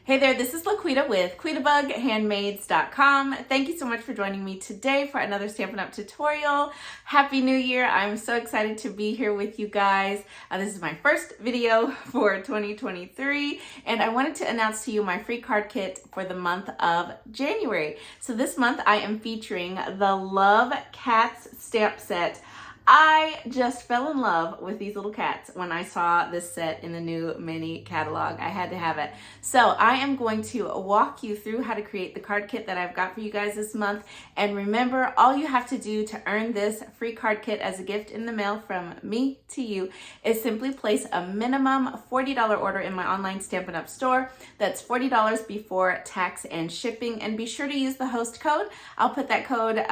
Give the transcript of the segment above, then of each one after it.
Hey there, this is LaQuita with QuitaBugHandmaids.com. Thank you so much for joining me today for another Stampin' Up! Tutorial. Happy New Year! I'm so excited to be here with you guys. This is my first video for 2023, and I wanted to announce to you my free card kit for the month of January. So this month I am featuring the Love Cats stamp set. I just fell in love with these little cats when I saw this set in the new mini catalog. I had to have it. So I am going to walk you through how to create the card kit that I've got for you guys this month. And remember, all you have to do to earn this free card kit as a gift in the mail from me to you is simply place a minimum $40 order in my online Stampin' Up! Store. That's $40 before tax and shipping. And be sure to use the host code. I'll put that code,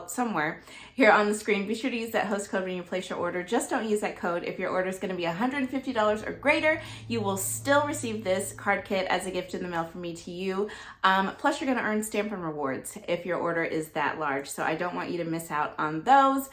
somewhere here on the screen. Be sure to use that host code when you place your order. Just don't use that code if your order is going to be $150 or greater. You will still receive this card kit as a gift in the mail from me to you. Plus you're going to earn Stampin' rewards if your order is that large. So I don't want you to miss out on those.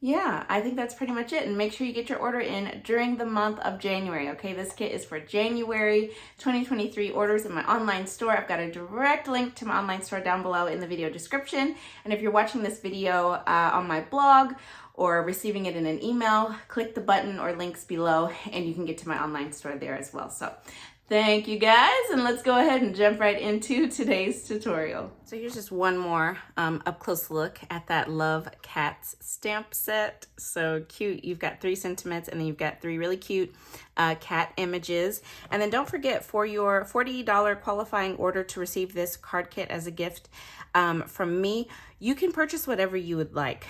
Yeah, I think that's pretty much it. And make sure you get your order in during the month of January, okay? This kit is for January 2023 orders in my online store. I've got a direct link to my online store down below in the video description. And if you're watching this video on my blog or receiving it in an email, click the button or links below and you can get to my online store there as well. So thank you guys, and let's go ahead and jump right into today's tutorial. So here's just one more up close look at that Love Cats stamp set. So cute. You've got 3 sentiments and then you've got 3 really cute cat images. And then don't forget, for your $40 qualifying order to receive this card kit as a gift from me, you can purchase whatever you would like.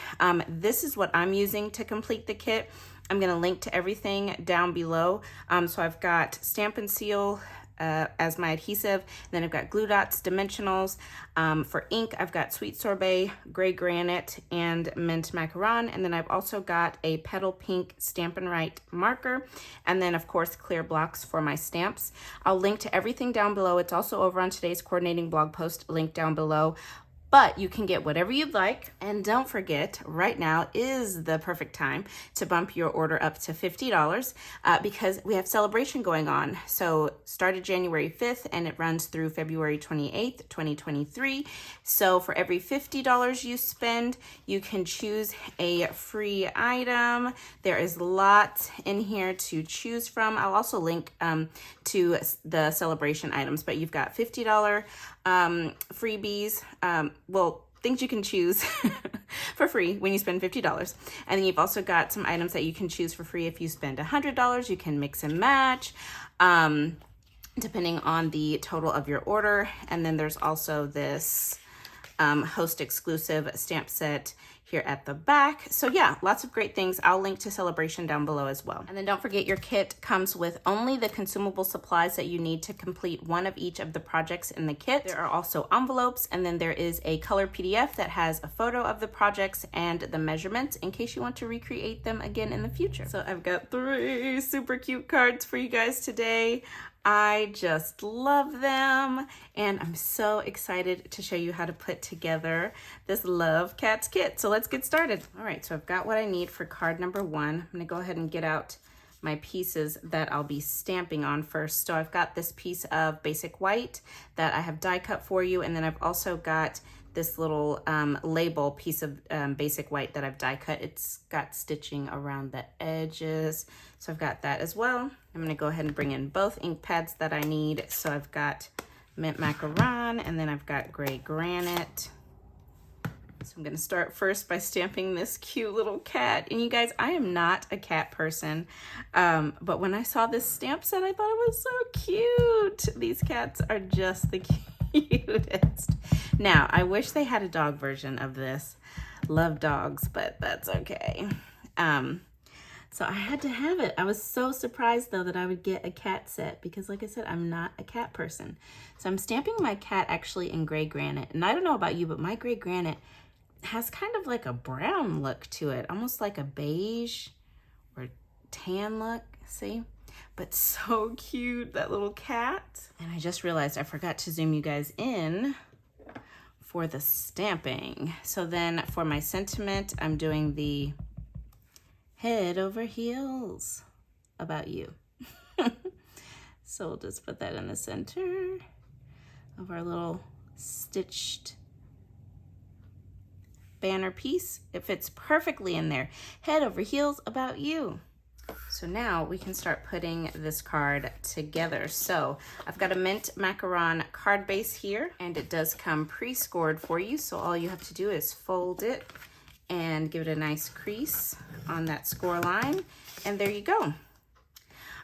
This is what I'm using to complete the kit. I'm going to link to everything down below. So I've got Stampin' Seal as my adhesive. Then I've got glue dots, dimensionals. For ink, I've got Sweet Sorbet, Gray Granite, and Mint Macaron. And then I've also got a Petal Pink Stampin' Right marker. And then, of course, clear blocks for my stamps. I'll link to everything down below. It's also over on today's coordinating blog post, linked down below. But you can get whatever you'd like. And don't forget, right now is the perfect time to bump your order up to $50 because we have celebration going on. So started January 5th and it runs through February 28th, 2023. So for every $50 you spend, you can choose a free item. There is lots in here to choose from. I'll also link to the celebration items, but you've got $50 freebies, things you can choose for free when you spend $50. And then you've also got some items that you can choose for free if you spend $100. You can mix and match depending on the total of your order. And then there's also this host exclusive stamp set here at the back. So yeah, lots of great things. I'll link to celebration down below as well. And then don't forget, your kit comes with only the consumable supplies that you need to complete one of each of the projects in the kit. There are also envelopes, and then there is a color PDF that has a photo of the projects and the measurements in case you want to recreate them again in the future. So I've got 3 super cute cards for you guys today. I just love them, and I'm so excited to show you how to put together this Love Cats kit. So let's get started. All right, so I've got what I need for card number 1. I'm gonna go ahead and get out my pieces that I'll be stamping on first. So I've got this piece of basic white that I have die cut for you, and then I've also got this little label piece of basic white that I've die cut. It's got stitching around the edges, so I've got that as well. I'm gonna go ahead and bring in both ink pads that I need. So I've got Mint Macaron, and then I've got Gray Granite. So I'm gonna start first by stamping this cute little cat. And you guys, I am not a cat person, but when I saw this stamp set, I thought it was so cute. These cats are just the cutest. Now, I wish they had a dog version of this. Love dogs, but that's okay. So I had to have it. I was so surprised though that I would get a cat set because, like I said, I'm not a cat person. So I'm stamping my cat actually in Gray Granite. And I don't know about you, but my Gray Granite has kind of like a brown look to it, almost like a beige or tan look, see? But so cute, that little cat. And I just realized I forgot to zoom you guys in for the stamping. So then for my sentiment, I'm doing the head over heels about you. So we'll just put that in the center of our little stitched banner piece. It fits perfectly in there. Head over heels about you. So now we can start putting this card together. So I've got a mint macaron card base here, and it does come pre-scored for you. So all you have to do is fold it and give it a nice crease on that score line. And there you go.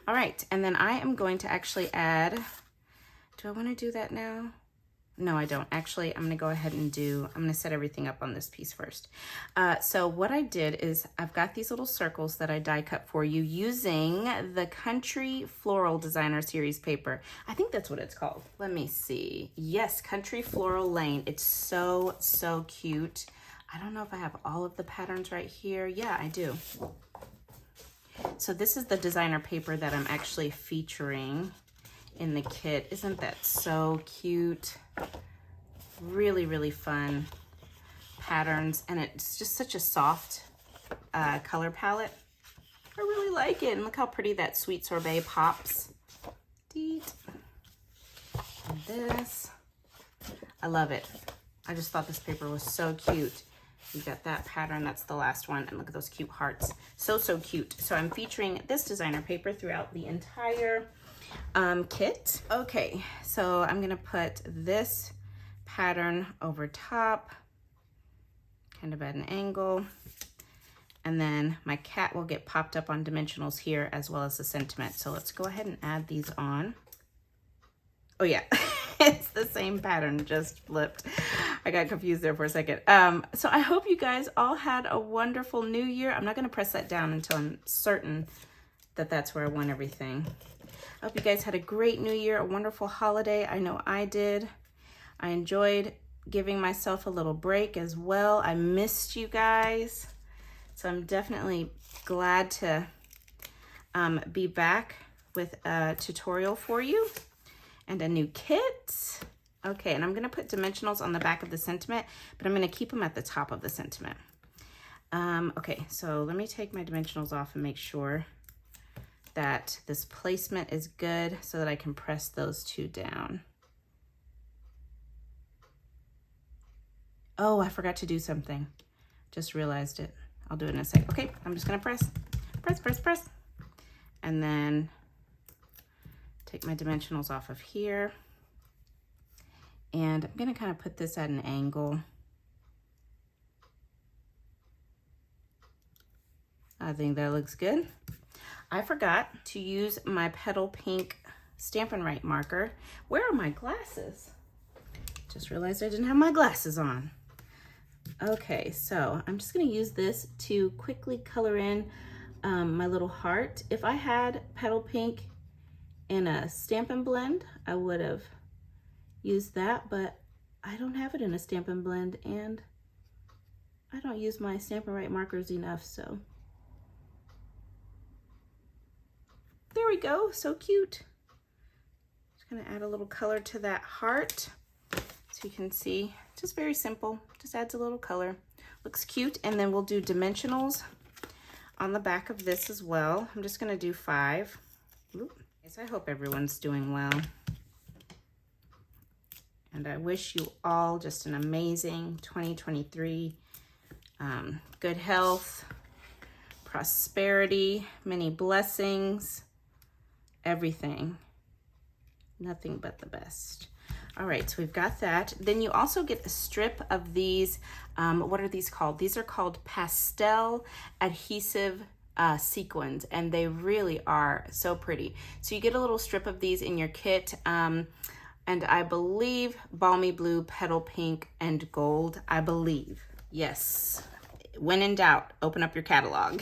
All right, and then I am going to actually add, do I want to do that now? No, I don't. Actually, I'm gonna go ahead and I'm gonna set everything up on this piece first. So what I did is I've got these little circles that I die cut for you using the Country Floral Designer Series paper. I think that's what it's called. Let me see. Yes, Country Floral Lane. It's so, so cute. I don't know if I have all of the patterns right here. Yeah, I do. So this is the designer paper that I'm actually featuring in the kit. Isn't that so cute? Really, really fun patterns, and it's just such a soft color palette. I really like it, and look how pretty that sweet sorbet pops. Deet. And this, I love it. I just thought this paper was so cute. You've got that pattern, that's the last one, and look at those cute hearts. So, so cute. So I'm featuring this designer paper throughout the entire kit. Okay, so I'm gonna put this pattern over top, kind of at an angle, and then my cat will get popped up on dimensionals here as well as the sentiment. So let's go ahead and add these on. Oh yeah, it's the same pattern, just flipped. I got confused there for a second. So I hope you guys all had a wonderful new year. I'm not gonna press that down until I'm certain that that's where I want everything. I hope you guys had a great new year, a wonderful holiday. I know I did. I enjoyed giving myself a little break as well. I missed you guys. So I'm definitely glad to be back with a tutorial for you and a new kit. Okay, and I'm gonna put dimensionals on the back of the sentiment, but I'm gonna keep them at the top of the sentiment. Okay, so let me take my dimensionals off and make sure that this placement is good so that I can press those two down. Oh, I forgot to do something. Just realized it. I'll do it in a sec. Okay, I'm just gonna press, press. And then take my dimensionals off of here. And I'm gonna kind of put this at an angle. I think that looks good. I forgot to use my Petal Pink Stampin' Up marker. Where are my glasses? Just realized I didn't have my glasses on. Okay, so I'm just gonna use this to quickly color in my little heart. If I had Petal Pink in a Stampin' Blend, I would have used that, but I don't have it in a Stampin' Blend, and I don't use my Stampin' Up markers enough, so. There we go, so cute. Just gonna add a little color to that heart. So you can see, just very simple, just adds a little color. Looks cute, and then we'll do dimensionals on the back of this as well. I'm just gonna do 5. Oop. So I hope everyone's doing well. And I wish you all just an amazing 2023. Good health, prosperity, many blessings, everything. Nothing but the best. All right, so we've got that. Then you also get a strip of these, what are these called? These are called pastel adhesive sequins, and they really are so pretty. So you get a little strip of these in your kit, and I believe balmy blue, petal pink, and gold, I believe. Yes. When in doubt, open up your catalog.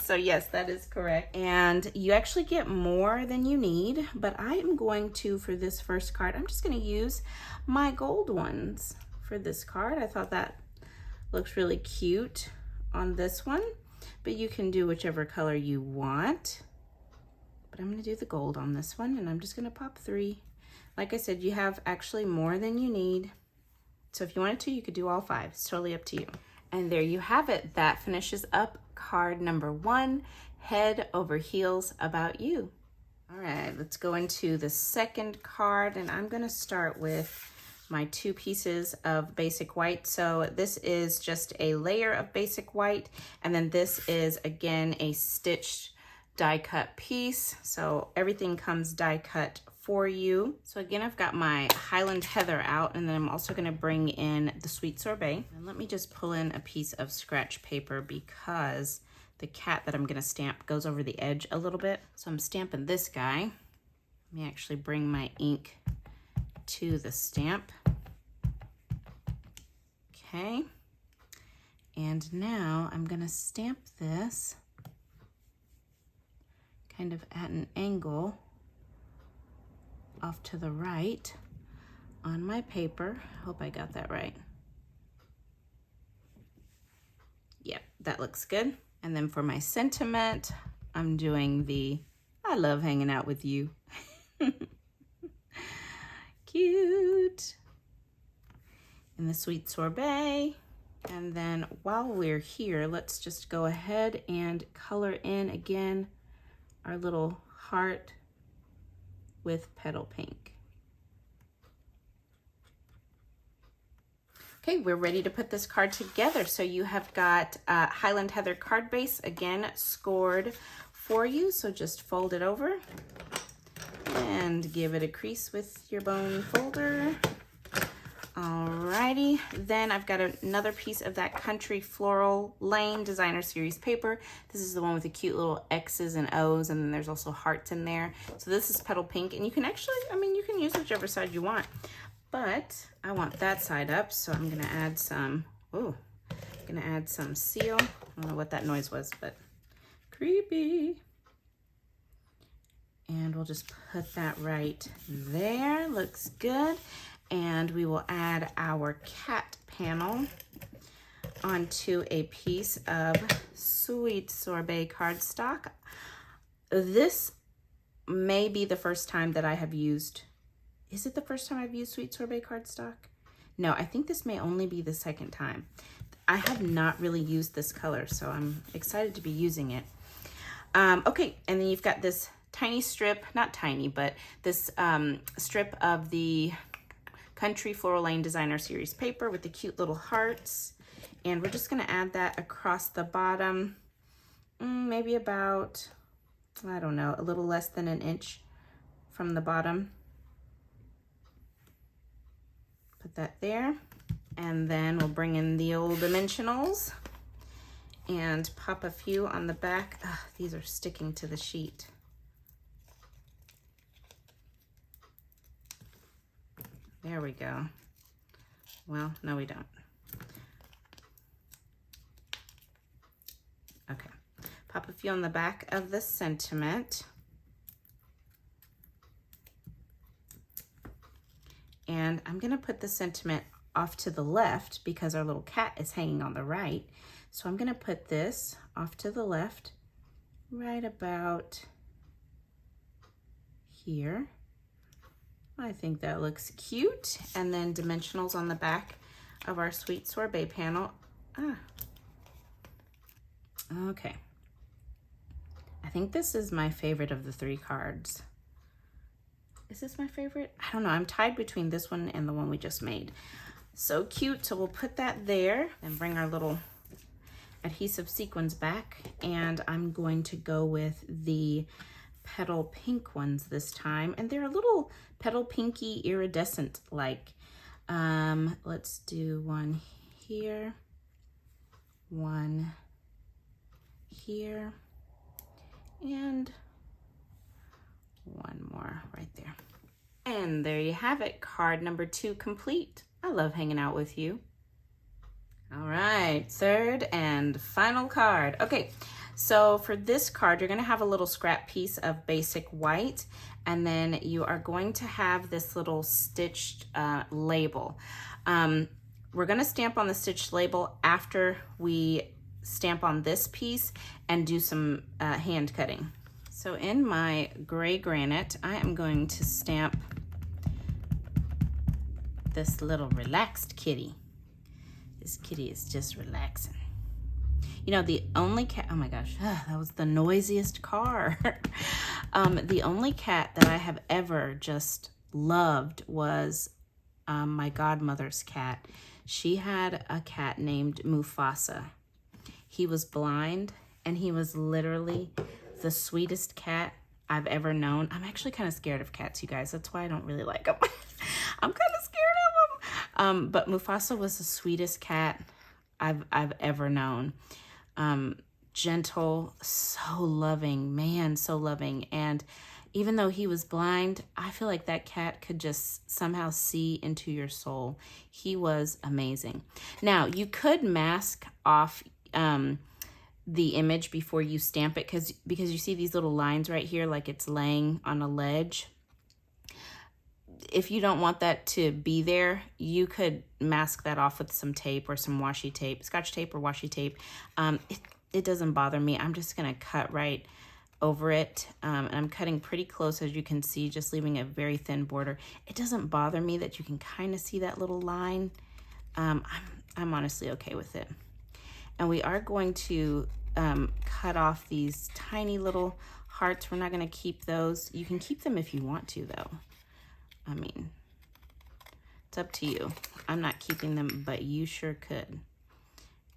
So yes, that is correct. And you actually get more than you need, but I am going to, for this first card, I'm just gonna use my gold ones for this card. I thought that looks really cute on this one, but you can do whichever color you want. But I'm gonna do the gold on this one, and I'm just gonna pop 3. Like I said, you have actually more than you need. So if you wanted to, you could do all 5. It's totally up to you. And there you have it. That finishes up card number 1, Head Over Heels About You. All right, let's go into the second card, and I'm gonna start with my 2 pieces of basic white. So this is just a layer of basic white, and then this is again a stitched die cut piece. So everything comes die cut for you. So again, I've got my Highland Heather out, and then I'm also gonna bring in the Sweet Sorbet. And let me just pull in a piece of scratch paper because the cat that I'm gonna stamp goes over the edge a little bit. So I'm stamping this guy. Let me actually bring my ink to the stamp. Okay. And now I'm gonna stamp this kind of at an angle off to the right on my paper. Hope I got that right. Yep, that looks good. And then for my sentiment, I'm doing the I love hanging out with you. Cute. And the Sweet Sorbet. And then while we're here, let's just go ahead and color in again our little heart with petal pink. Okay, we're ready to put this card together. So you have got Highland Heather card base, again, scored for you. So just fold it over and give it a crease with your bone folder. Alrighty, then I've got another piece of that Country Floral Lane Designer Series paper. This is the one with the cute little X's and O's, and then there's also hearts in there. So this is petal pink, and you can actually, you can use whichever side you want, but I want that side up, so I'm gonna add some, seal. I don't know what that noise was, but creepy. And we'll just put that right there, looks good. And we will add our cat panel onto a piece of Sweet Sorbet cardstock. This may be the first time that I have used, is it the first time I've used Sweet Sorbet cardstock? No, I think this may only be the second time. I have not really used this color, so I'm excited to be using it. Okay, and then you've got this tiny strip, not tiny, but this strip of the Country Floral Lane Designer Series paper with the cute little hearts. And we're just gonna add that across the bottom, maybe about, I don't know, a little less than an inch from the bottom. Put that there. And then we'll bring in the old dimensionals and pop a few on the back. Ugh, these are sticking to the sheet. There we go. Well, no, we don't. Okay, pop a few on the back of the sentiment. And I'm gonna put the sentiment off to the left because our little cat is hanging on the right. So I'm gonna put this off to the left, right about here. I think that looks cute. And then dimensionals on the back of our Sweet Sorbet panel. Okay. I think this is my favorite of the 3 cards. Is this my favorite? I don't know. I'm tied between this one and the one we just made. So cute. So we'll put that there and bring our little adhesive sequins back. And I'm going to go with the petal pink ones this time, and they're a little petal pinky iridescent like. Let's do one here, one here, and one more right there. And there you have it, card number 2 complete. I love hanging out with you. All right, third and final card. Okay, so for this card, you're gonna have a little scrap piece of basic white, and then you are going to have this little stitched label. We're gonna stamp on the stitched label after we stamp on this piece and do some hand cutting. So in my gray granite, I am going to stamp this little relaxed kitty. This kitty is just relaxing. You know, the only cat, oh my gosh, that was the noisiest car. The only cat that I have ever just loved was my godmother's cat. She had a cat named Mufasa. He was blind, and he was literally the sweetest cat I've ever known. I'm actually kind of scared of cats, you guys. That's why I don't really like them. I'm kind of scared of them. But Mufasa was the sweetest cat I've ever known. Gentle, so loving, man, so loving. And even though he was blind, I feel like that cat could just somehow see into your soul. He was amazing. Now, you could mask off the image before you stamp it, because you see these little lines right here, like it's laying on a ledge. If you don't want that to be there, you could mask that off with some tape or some washi tape, scotch tape or washi tape. It doesn't bother me. I'm just gonna cut right over it, and I'm cutting pretty close, as you can see, just leaving a very thin border. It doesn't bother me that you can kind of see that little line. I'm honestly okay with it. And we are going to cut off these tiny little hearts. We're not gonna keep those. You can keep them if you want to, though. I mean, it's up to you. I'm not keeping them, but you sure could.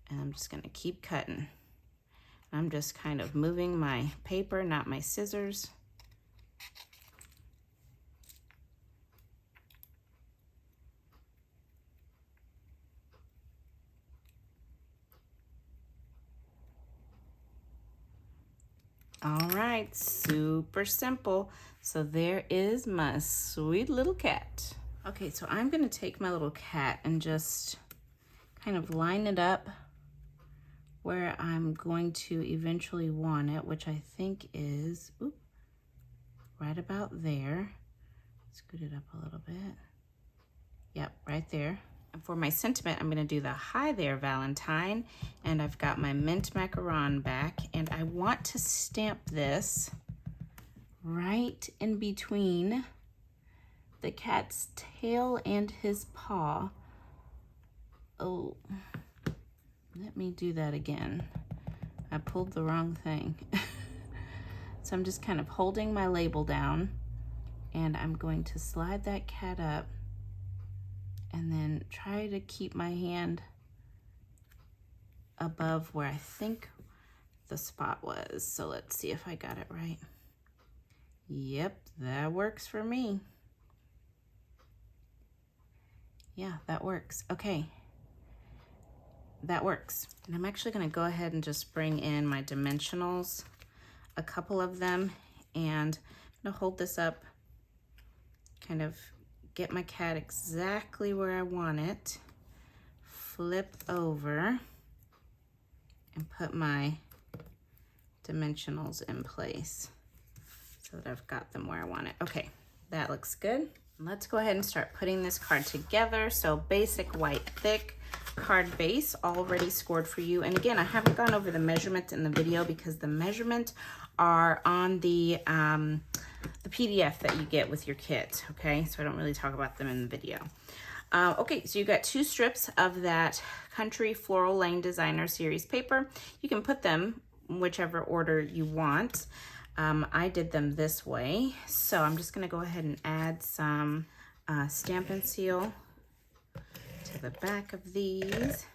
And I'm just gonna keep cutting. I'm just kind of moving my paper, not my scissors. All right, super simple. So there is my sweet little cat. Okay, so I'm gonna take my little cat and just kind of line it up where I'm going to eventually want it, which I think is right about there. Scoot it up a little bit. Yep, right there. And for my sentiment, I'm gonna do the "Hi there, Valentine," and I've got my mint macaron back, and I want to stamp this right in between the cat's tail and his paw. Oh, let me do that again. I pulled the wrong thing. So I'm just kind of holding my label down, and I'm going to slide that cat up and then try to keep my hand above where I think the spot was. So let's see if I got it right. Yep, that works for me. Yeah, that works. Okay. That works. And I'm actually going to go ahead and just bring in my dimensionals, a couple of them, and I'm going to hold this up, kind of get my cat exactly where I want it, flip over, and put my dimensionals in place so that I've got them where I want it. Okay, that looks good. Let's go ahead and start putting this card together. So basic white thick card base already scored for you. And again, I haven't gone over the measurements in the video because the measurements are on the PDF that you get with your kit, okay? So I don't really talk about them in the video. Okay, so you got 2 strips of that Country Floral Lane Designer Series paper. You can put them whichever order you want. I did them this way, so I'm just gonna go ahead and add some Stampin' Seal to the back of these.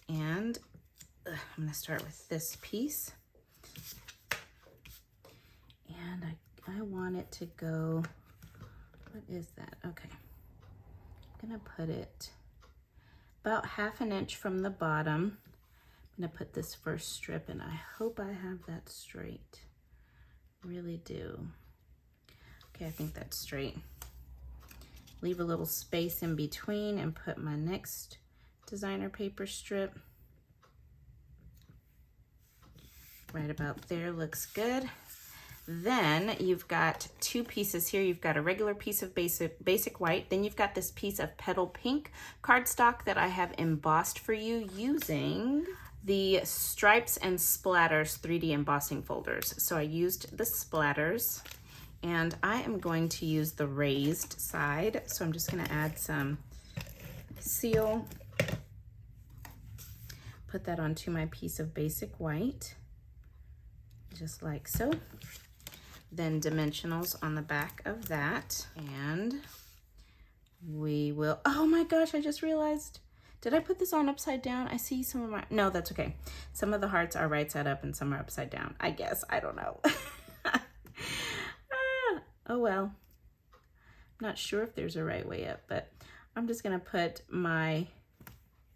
And I'm gonna start with this piece. And I want it to go, what is that? Okay, I'm gonna put it about 1/2 inch from the bottom. I'm gonna put this first strip, and I hope I have that straight. Really do. Okay, I think that's straight. Leave a little space in between and put my next designer paper strip. Right about there, looks good. Then you've got 2 pieces here. You've got a regular piece of basic white. Then you've got this piece of petal pink cardstock that I have embossed for you using the Stripes and Splatters 3D embossing folders. So I used the splatters, and I am going to use the raised side. So I'm just gonna add some seal, put that onto my piece of basic white, just like so. Then dimensionals on the back of that. And we will, oh my gosh, I just realized, did I put this on upside down? I see some of my, no, that's okay. Some of the hearts are right side up and some are upside down. I guess, I don't know. Oh well. Not sure if there's a right way up, but I'm just gonna put my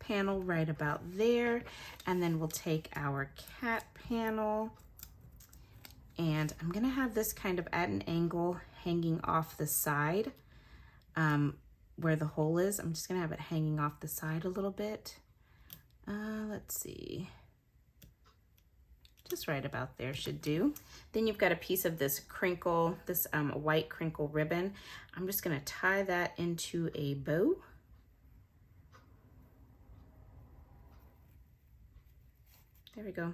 panel right about there, and then we'll take our cat panel, and I'm gonna have this kind of at an angle hanging off the side where the hole is. I'm just gonna have it hanging off the side a little bit. Let's see. Just right about there should do. Then you've got a piece of this crinkle, this white crinkle ribbon. I'm just gonna tie that into a bow. There we go.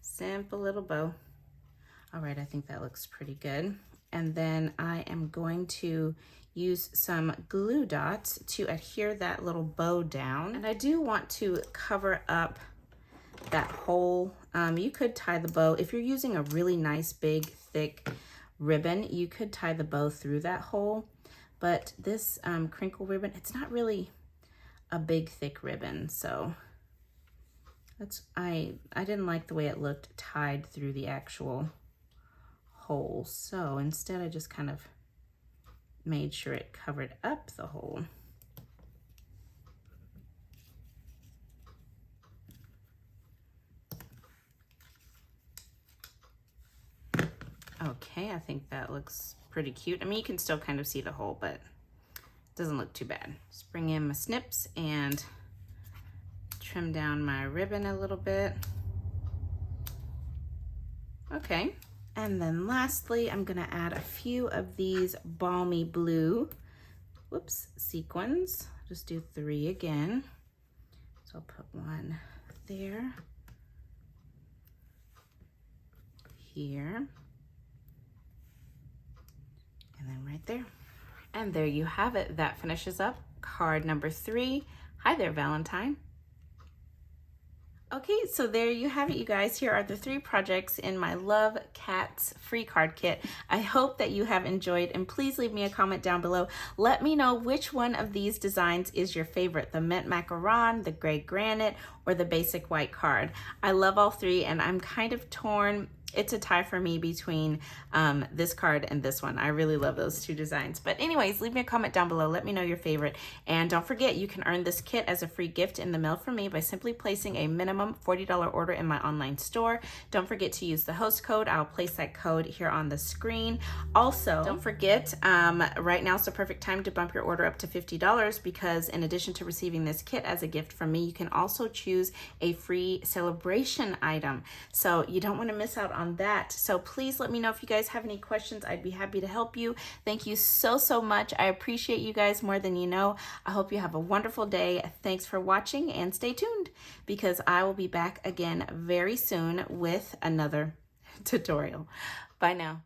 Simple little bow. All right, I think that looks pretty good. And then I am going to use some glue dots to adhere that little bow down. And I do want to cover up that hole. You could tie the bow, if you're using a really nice big thick ribbon, you could tie the bow through that hole, but this crinkle ribbon, it's not really a big thick ribbon, so that's, I didn't like the way it looked tied through the actual hole, so instead I just kind of made sure it covered up the hole. Okay, I think that looks pretty cute. I mean, you can still kind of see the hole, but it doesn't look too bad. Just bring in my snips and trim down my ribbon a little bit. Okay, and then lastly, I'm gonna add a few of these balmy blue, sequins. Just do 3 again. So I'll put one there, here, and then right there. And there you have it. That finishes up card number 3. Hi there, Valentine. Okay, so there you have it, you guys. Here are the 3 projects in my Love Cats free card kit. I hope that you have enjoyed, and please leave me a comment down below. Let me know which one of these designs is your favorite, the mint macaron, the gray granite, or the basic white card. I love all 3, and I'm kind of torn. It's a tie for me between this card and this one. I really love those 2 designs. But anyways, leave me a comment down below. Let me know your favorite. And don't forget, you can earn this kit as a free gift in the mail from me by simply placing a minimum $40 order in my online store. Don't forget to use the host code. I'll place that code here on the screen. Also, don't forget, right now is the perfect time to bump your order up to $50 because in addition to receiving this kit as a gift from me, you can also choose a free celebration item. So you don't want to miss out on that. So please let me know if you guys have any questions. I'd be happy to help you. Thank you so much. I appreciate you guys more than you know. I hope you have a wonderful day. Thanks for watching, and stay tuned because I will be back again very soon with another tutorial. Bye now.